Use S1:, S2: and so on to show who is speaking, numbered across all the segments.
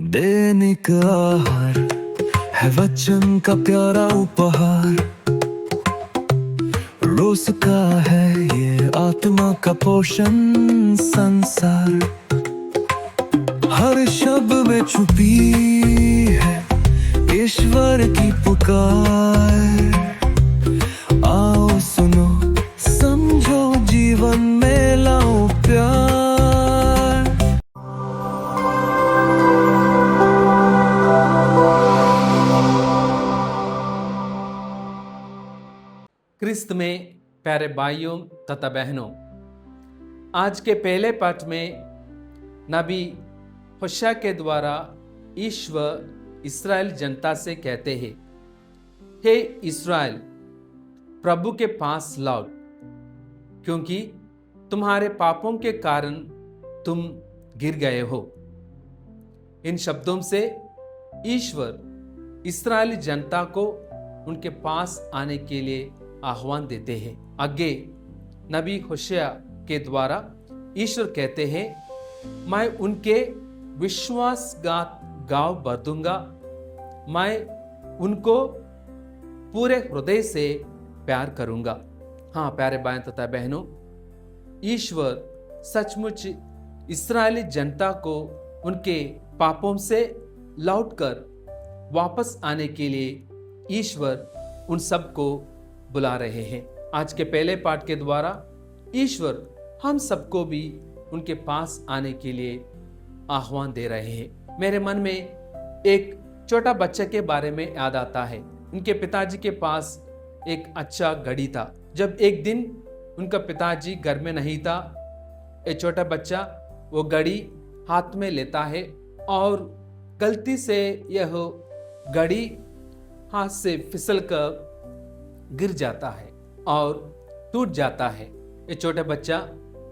S1: दैनिक आहार है वचन का प्यारा उपहार। रोज का है ये आत्मा का पोषण संसार। हर शब्द में छुपी है ईश्वर की पुकार। आओ सुनो समझो जीवन में लाओ प्यार।
S2: क्रिस्त में प्यारे भाइयों तथा बहनों, आज के पहले पाठ में नबी होशा के द्वारा ईश्वर इस्राएल जनता से कहते हैं, हे इस्राएल, प्रभु के पास लौट, क्योंकि तुम्हारे पापों के कारण तुम गिर गए हो। इन शब्दों से ईश्वर इस्राएली जनता को उनके पास आने के लिए आह्वान देते हैं। आगे नबी होशा के द्वारा ईश्वर कहते हैं, मैं उनके विश्वासघात गाँव भर दूंगा, मैं उनको पूरे हृदय से प्यार करूंगा। हाँ प्यारे भाई तथा बहनों, ईश्वर सचमुच इस्राएली जनता को उनके पापों से लौटकर वापस आने के लिए ईश्वर उन सबको बुला रहे हैं। आज के पहले पाठ के द्वारा ईश्वर हम सबको भी उनके पास आने के लिए आह्वान दे रहे हैं। मेरे मन में एक छोटा बच्चे के बारे में याद आता है। उनके पिताजी के पास एक अच्छा घड़ी था। जब एक दिन उनका पिताजी घर में नहीं था, एक छोटा बच्चा वो घड़ी हाथ में लेता है और गलती से यह घड़ी हाथ से फिसलकर गिर जाता है और टूट जाता है। ये छोटा बच्चा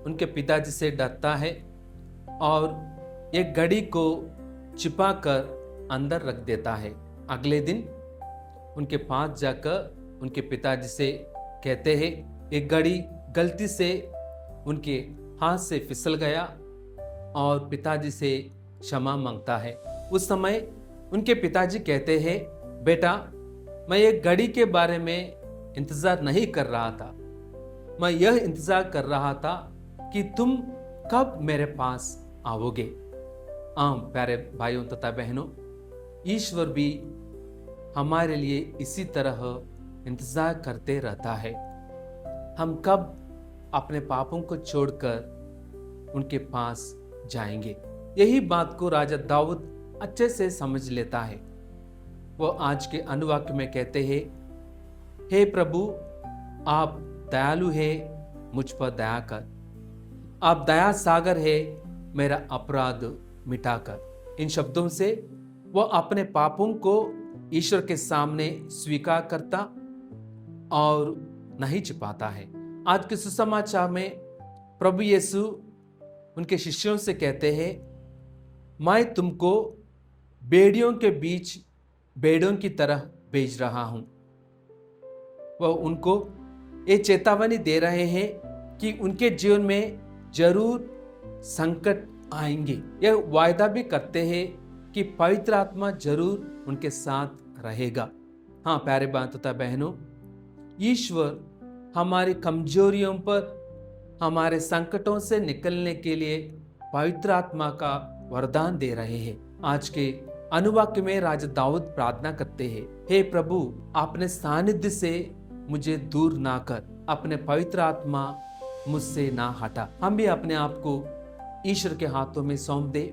S2: उनके पिताजी से डरता है और एक घड़ी को छिपा कर अंदर रख देता है। अगले दिन उनके पास जाकर उनके पिताजी से कहते हैं, एक घड़ी गलती से उनके हाथ से फिसल गया और पिताजी से क्षमा मांगता है। उस समय उनके पिताजी कहते हैं, बेटा, मैं एक घड़ी के बारे में इंतजार नहीं कर रहा था, मैं यह इंतजार कर रहा था कि तुम कब मेरे पास आओगे। आम प्यारे भाइयों तथा बहनों, ईश्वर भी हमारे लिए इसी तरह इंतजार करते रहता है। हम कब अपने पापों को छोड़कर उनके पास जाएंगे। यही बात को राजा दाऊद अच्छे से समझ लेता है। वो आज के अनुवाक्य में कहते हैं, हे प्रभु, आप दयालु है, मुझ पर दया कर। आप दया सागर है, मेरा अपराध मिटाकर। इन शब्दों से वह अपने पापों को ईश्वर के सामने स्वीकार करता और नहीं छिपाता है। आज के सुसमाचार में प्रभु यीशु उनके शिष्यों से कहते हैं, मैं तुमको भेड़ियों के बीच भेड़ों की तरह भेज रहा हूं। वह उनको ये चेतावनी दे रहे हैं कि उनके जीवन में जरूर संकट आएंगे। यह वायदा भी करते हैं कि पवित्र आत्मा जरूर उनके साथ रहेगा। हाँ प्यारे भाई तथा बहनों, ईश्वर हमारी कमजोरियों पर, हमारे संकटों से निकलने के लिए पवित्र आत्मा का वरदान दे रहे हैं। आज के अनुवाक्य में राजा दाऊद प्रार्थना करते हैं, हे प्रभु, अपने सानिध्य से मुझे दूर ना कर, अपने पवित्र आत्मा मुझसे ना हटा। हम भी अपने आप को ईश्वर के हाथों में सौंप दे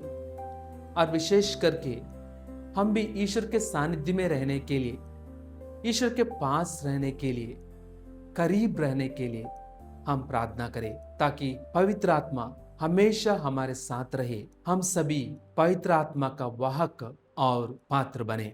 S2: और विशेष करके हम भी ईश्वर के सानिध्य में रहने के लिए, ईश्वर के पास रहने के लिए, करीब रहने के लिए हम प्रार्थना करें, ताकि पवित्र आत्मा हमेशा हमारे साथ रहे। हम सभी पवित्र आत्मा का वाहक और पात्र बने।